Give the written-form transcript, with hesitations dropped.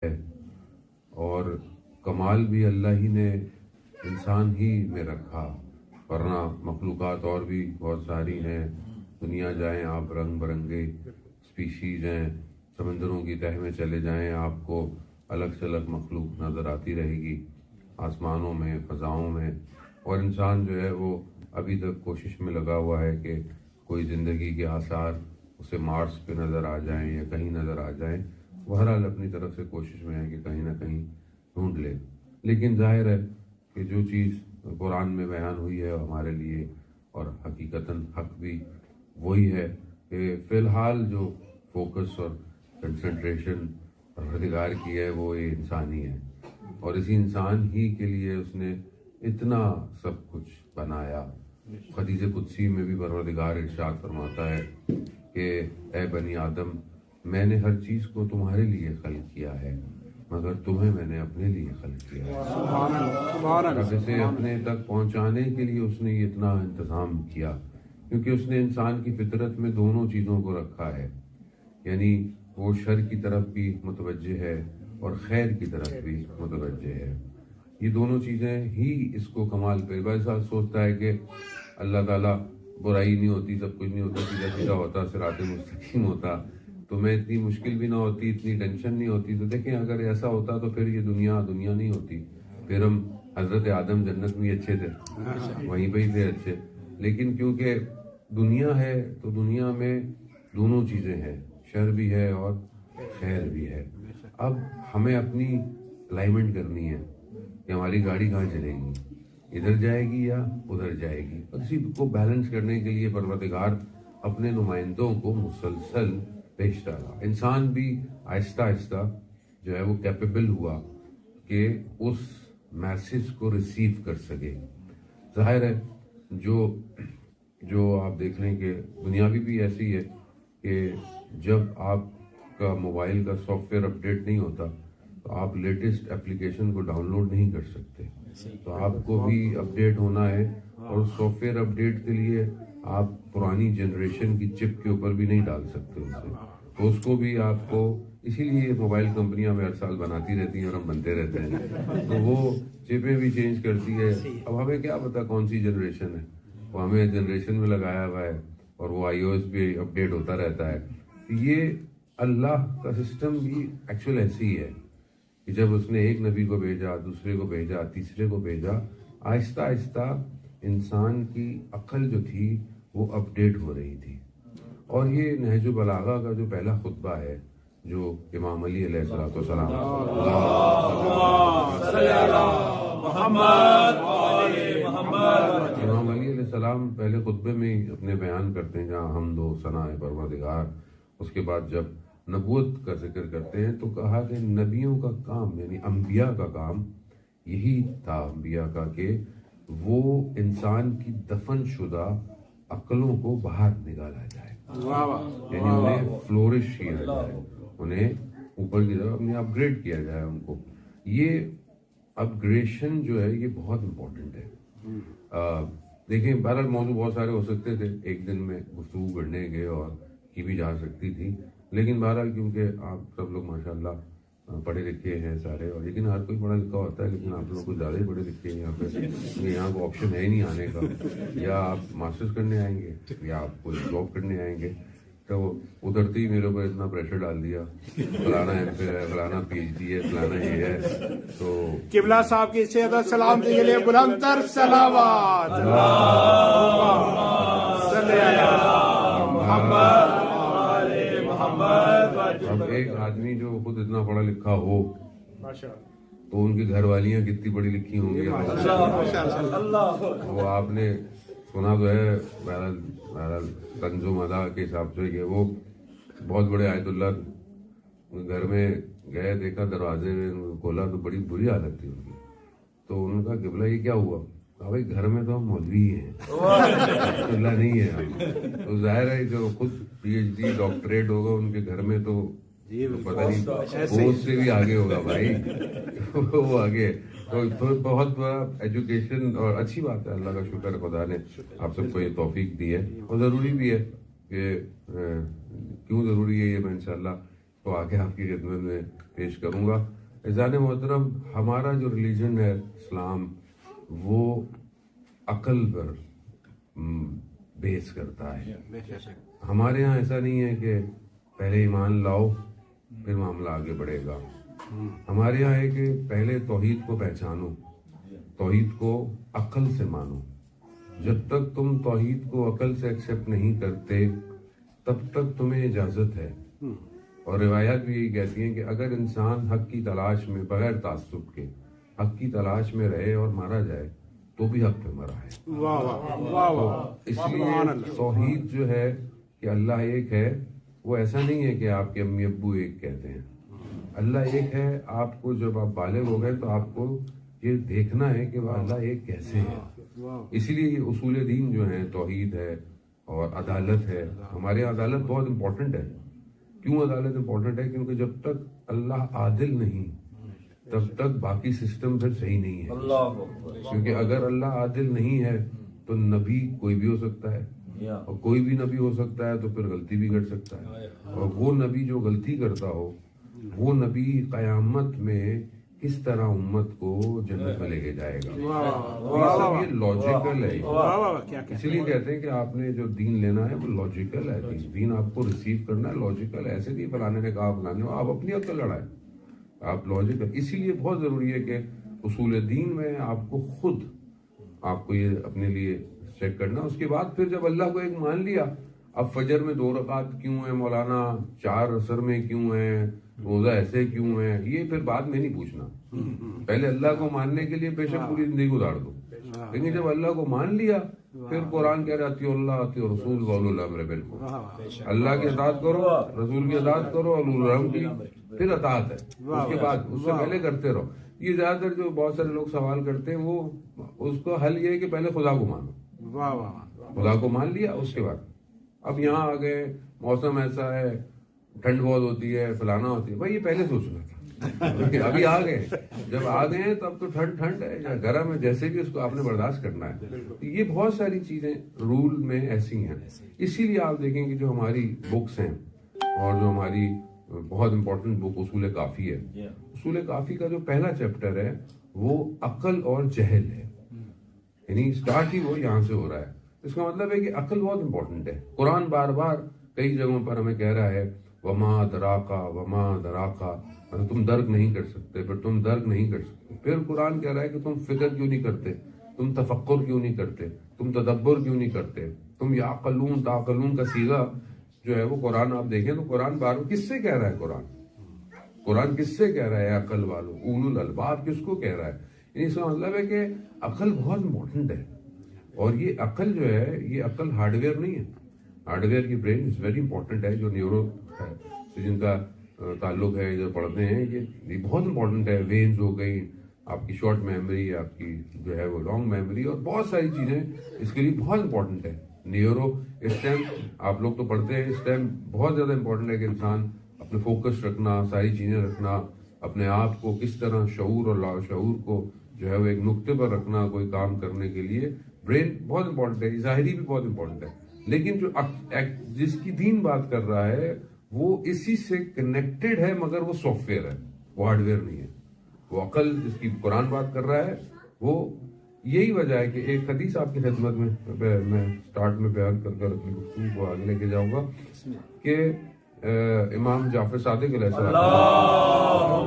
ہے، اور کمال بھی اللہ ہی نے انسان ہی میں رکھا، ورنہ مخلوقات اور بھی بہت ساری ہیں. دنیا جائیں آپ، رنگ برنگے اسپیشیز ہیں. سمندروں کی تہہ میں چلے جائیں، آپ کو الگ سے الگ مخلوق نظر آتی رہے گی، آسمانوں میں، فضاؤں میں. اور انسان جو ہے وہ ابھی تک کوشش میں لگا ہوا ہے کہ کوئی زندگی کے آثار اسے مارس پہ نظر آ جائیں یا کہیں نظر آ جائیں. بہرحال اپنی طرف سے کوشش میں ہے کہ کہیں نہ کہیں ڈھونڈ لے. لیکن ظاہر ہے کہ جو چیز قرآن میں بیان ہوئی ہے ہمارے لیے، اور حقیقتاً حق بھی وہی ہے کہ فی الحال جو فوکس اور کنسنٹریشن پروردگار کی ہے وہ یہ انسان ہی ہے، اور اسی انسان ہی کے لیے اس نے اتنا سب کچھ بنایا. حدیث قدسی میں بھی پروردگار ارشاد فرماتا ہے کہ اے بنی آدم، میں نے ہر چیز کو تمہارے لیے خلق کیا ہے، مگر تمہیں میں نے اپنے لیے خلق کیا ہے. اب اسے اپنے تک پہنچانے کے لیے اس نے یہ اتنا انتظام کیا، کیونکہ اس نے انسان کی فطرت میں دونوں چیزوں کو رکھا ہے. یعنی وہ شر کی طرف بھی متوجہ ہے اور خیر کی طرف بھی متوجہ ہے. یہ دونوں چیزیں ہی اس کو کمال پہ. بس سوچتا ہے کہ اللہ تعالیٰ برائی نہیں ہوتی، سب کچھ نہیں ہوتا، سیدھا سیدھا ہوتا، صراط مستقیم ہوتا تو میں اتنی مشکل بھی نہ ہوتی، اتنی ٹینشن نہیں ہوتی. تو دیکھیں اگر ایسا ہوتا تو پھر یہ دنیا نہیں ہوتی، پھر ہم حضرت آدم جنت میں اچھے تھے، وہیں پہ ہی تھے اچھے. لیکن کیونکہ دنیا ہے تو دنیا میں دونوں چیزیں ہیں، شر بھی ہے اور خیر بھی ہے. اب ہمیں اپنی الائنمنٹ کرنی ہے کہ ہماری گاڑی کہاں چلے گی، ادھر جائے گی یا ادھر جائے گی. اسی کو بیلنس کرنے کے لیے پروردگار اپنے نمائندوں کو مسلسل بھیجتا رہا. انسان بھی آہستہ آہستہ جو ہے وہ کیپیبل ہوا کہ اس میسج کو ریسیو کر سکے. ظاہر ہے جو آپ دیکھ لیں کہ دنیا بھی ایسی ہے کہ جب آپ کا موبائل کا سافٹ ویئر اپڈیٹ نہیں ہوتا تو آپ لیٹسٹ اپلیکیشن کو ڈاؤن لوڈ نہیں کر سکتے. تو آپ کو بھی اپڈیٹ ہونا ہے، اور سافٹ ویئر اپڈیٹ کے لیے آپ پرانی جنریشن کی چپ کے اوپر بھی نہیں ڈال سکتے اسے، تو اس کو بھی آپ کو، اسی لیے موبائل کمپنیاں ہر سال بناتی رہتی ہیں اور ہم بنتے رہتے ہیں، تو وہ چپیں بھی چینج کرتی ہے. اب ہمیں کیا پتا کون سی جنریشن ہے، وہ ہمیں جنریشن میں لگایا ہوا ہے، اور وہ آئی او ایس بھی اپڈیٹ ہوتا رہتا ہے. یہ اللہ کا سسٹم بھی ایکچوئل ایسی ہے کہ جب اس نے ایک نبی کو بھیجا، دوسرے کو بھیجا، تیسرے کو بھیجا، آہستہ آہستہ انسان کی عقل جو تھی وہ اپڈیٹ ہو رہی تھی. اور یہ نہج البلاغہ کا جو پہلا خطبہ ہے جو امام علی علیہ السلام امام علی علیہ السلام پہلے خطبے میں ہی اپنے بیان کرتے ہیں جہاں حمد و ثنا پروردگار، اس کے بعد جب نبوت کا ذکر کرتے ہیں تو کہا کہ نبیوں کا کام، یعنی انبیاء کا کام یہی تھا انبیاء کا، کہ وہ انسان کی دفن شدہ عقلوں کو باہر نکالا جائے، یعنی انہیں فلورش کیا جائے، انہیں اوپر کی طرف اپنے اپ گریڈ کیا جائے ان کو. یہ اپ گریڈیشن جو ہے یہ بہت امپورٹنٹ ہے. دیکھیں بہرحال موضوع بہت سارے ہو سکتے تھے، ایک دن میں گفتگو کرنے گئے اور کی بھی جا سکتی تھی، لیکن بہرحال کیونکہ آپ سب لوگ ماشاءاللہ پڑھے لکھے ہیں سارے، اور لیکن ہر کوئی پڑھا لکھا ہوتا ہے، لیکن آپ لوگ کچھ زیادہ ہی پڑھے لکھے ہیں یہاں پہ. یہاں کو آپشن ہے ہی نہیں آنے کا، یا آپ ماسٹرز کرنے آئیں گے یا آپ کوئی جاب کرنے آئیں گے. تو ادھرتے ہی میرے اوپر اتنا پریشر ڈال دیا، فلانا ایم پھر ہے، فلانا پی ایچ ڈی ہے، فلانا یہ ہے. تو قبلہ صاحب کی سیادت سلامتی کے لیے بلند تر صلوات. اب ایک آدمی جو خود اتنا پڑھا لکھا ہو تو ان کی گھر والیاں کتنی پڑھی لکھی ہوں گی. وہ آپ نے سنا تو ہے، بہرحال طنز و مزاح کے حساب سے کہ وہ بہت بڑے آیت اللہ گھر میں گئے، دیکھا دروازے میں کھولا تو بڑی بری حالت تھی ان کی. تو انہوں نے کہا قبلہ یہ کیا ہوا؟ کہا بھائی گھر میں تو ہم مولوی ہیں، اللہ نہیں ہے ہم. تو ظاہر ہے جو خود پی ایچ ڈی ڈاکٹریٹ ہوگا ان کے گھر میں تو پتہ نہیں وہ اس سے بھی آگے ہوگا بھائی. وہ آگے تو بہت بڑا ایجوکیشن، اور اچھی بات ہے، اللہ کا شکر ہے خدا نے آپ سب کو یہ توفیق دی ہے، اور ضروری بھی ہے کہ کیوں ضروری ہے یہ میں انشاءاللہ تو آگے آپ کی خدمت میں پیش کروں گا. عزیزان محترم, ہمارا جو ریلیجن ہے اسلام, وہ عقل پر بیس کرتا ہے. ہمارے ہاں ایسا نہیں ہے کہ پہلے ایمان لاؤ پھر معاملہ آگے بڑھے گا. ہمارے یہاں ہے کہ پہلے توحید کو پہچانو, توحید کو عقل سے مانو. جب تک تم توحید کو عقل سے ایکسیپٹ نہیں کرتے تب تک تمہیں اجازت ہے. اور روایات بھی یہی کہتی ہیں کہ اگر انسان حق کی تلاش میں بغیر تعصب کے حق کی تلاش میں رہے اور مارا جائے تو بھی حق پہ مرا ہے. واہ واہ واہ واہ. اس لیے توحید جو ہے کہ اللہ ایک ہے, وہ ایسا نہیں ہے کہ آپ کے امی ابو ایک کہتے ہیں. اللہ ایک ہے. آپ کو جب آپ بالغ ہو گئے تو آپ کو یہ دیکھنا ہے کہ وہ اللہ ایک کیسے ہے. اسی لیے یہ اصول دین جو ہیں توحید ہے اور عدالت ہے. ہمارے یہاں عدالت بہت امپورٹنٹ ہے. کیوں عدالت امپورٹنٹ ہے؟ کیونکہ جب تک اللہ عادل نہیں تب تک باقی سسٹم پھر صحیح نہیں ہے. کیونکہ اگر اللہ عادل نہیں ہے تو نبی کوئی بھی ہو سکتا ہے, اور کوئی بھی نبی ہو سکتا ہے تو پھر غلطی بھی کر سکتا ہے. اور وہ نبی جو غلطی کرتا ہو, وہ نبی قیامت میں کس طرح امت کو جنت میں لے کے جائے گا. یہ لاجیکل ہے. اسی لیے کہتے ہیں کہ آپ نے جو دین لینا ہے وہ لاجیکل ہے. دین آپ کو ریسیو کرنا ہے لاجیکل ہے. ایسے نہیں فلانے نے کہا فلانے, آپ اپنی عقل لڑائیں, آپ لاجیکل. اسی لیے بہت ضروری ہے کہ اصول دین میں آپ کو خود آپ کو یہ اپنے لیے چیک کرنا. اس کے بعد پھر جب اللہ کو ایک مان لیا, اب فجر میں 2 رکعت کیوں ہیں مولانا, 4 عصر میں کیوں ہیں, روزہ ایسے کیوں ہیں, یہ پھر بعد میں نہیں پوچھنا. پہلے اللہ کو ماننے کے لیے بے شک پوری زندگی گزار دو, لیکن جب اللہ کو مان لیا پھر قرآن کہہ رہا اطیعوا اللہ اطیعوا الرسول واولو الامر منکم. اللہ کی اطاعت کرو, رسول کی اطاعت کرو, اور اولو الامر کی پھر اطاعت ہے. اس کے بعد اس سے پہلے کرتے رہو. یہ زیادہ تر جو بہت سارے لوگ سوال کرتے ہیں وہ اس کو حل یہ ہے کہ پہلے خدا کو مانو. خدا کو مان لیا اس کے بعد اب یہاں آ گئے, موسم ایسا ہے, ٹھنڈ بہت ہوتی ہے, فلانا ہوتی ہے. بھائی یہ پہلے سوچنا تھا, ابھی آ گئے. جب آ گئے تب تو ٹھنڈ ہے یا گرم ہے, جیسے بھی اس کو آپ نے برداشت کرنا ہے. یہ بہت ساری چیزیں رول میں ایسی ہیں. اسی لیے آپ دیکھیں کہ جو ہماری بکس ہیں اور جو ہماری بہت امپورٹنٹ بک اصول کافی ہے, اصول کافی کا جو پہلا چیپٹر ہے وہ عقل اور جہل ہے. یعنی اسٹارٹ ہی وہ یہاں سے ہو رہا ہے. اس کا مطلب ہے کہ عقل بہت امپورٹنٹ ہے. قرآن بار بار کئی جگہوں پر ہمیں کہہ رہا ہے وما دراکا وما دراکا, مطلب تم درک نہیں کر سکتے, پھر تم درک نہیں کر سکتے. پھر قرآن کہہ رہا ہے کہ تم فکر کیوں نہیں کرتے, تم تفکر کیوں نہیں کرتے, تم تدبر کیوں نہیں کرتے, تم یعقلون تعقلون کا صیغہ جو ہے وہ قرآن آپ دیکھیں تو قرآن بار کس سے کہہ رہا ہے, قرآن کس سے کہہ رہا ہے, عقل والوں, اولو الالباب کس کو کہہ رہا ہے. اس کا مطلب ہے کہ عقل بہت امپورٹنٹ ہے. اور یہ عقل جو ہے یہ عقل ہارڈ ویئر نہیں ہے. ہارڈ ویئر کی برین از ویری امپورٹنٹ ہے. جو نیورو ہے جن کا تعلق ہے جو پڑھتے ہیں یہ بہت امپورٹنٹ ہے. وینز ہو گئی, آپ کی شارٹ میموری, آپ کی جو ہے وہ لانگ میموری, اور بہت ساری چیزیں اس کے لیے بہت امپورٹنٹ ہے. نیورو اس ٹائم آپ لوگ تو پڑھتے ہیں, اس ٹائم بہت زیادہ امپورٹنٹ ہے کہ انسان اپنے فوکس رکھنا, ساری چیزیں رکھنا, اپنے آپ کو کس طرح شعور اور لاشعور کو جو ہے وہ ایک نقطے پر رکھنا کوئی کام کرنے کے لیے. برین بہت امپورٹنٹ ہے, ظاہری بھی بہت امپورٹنٹ ہے. لیکن جو جس کی دین بات کر رہا ہے وہ اسی سے کنیکٹڈ ہے, مگر وہ سافٹ ویئر ہے, وہ ہارڈ ویئر نہیں ہے. وہ عقل جس کی قرآن بات کر رہا ہے وہ یہی وجہ ہے کہ ایک حدیث آپ کی خدمت میں سٹارٹ میں بیان کر کر اپنی گفتگو کو آگے لے کے جاؤں گا کہ امام جعفر صادق علیہ السلام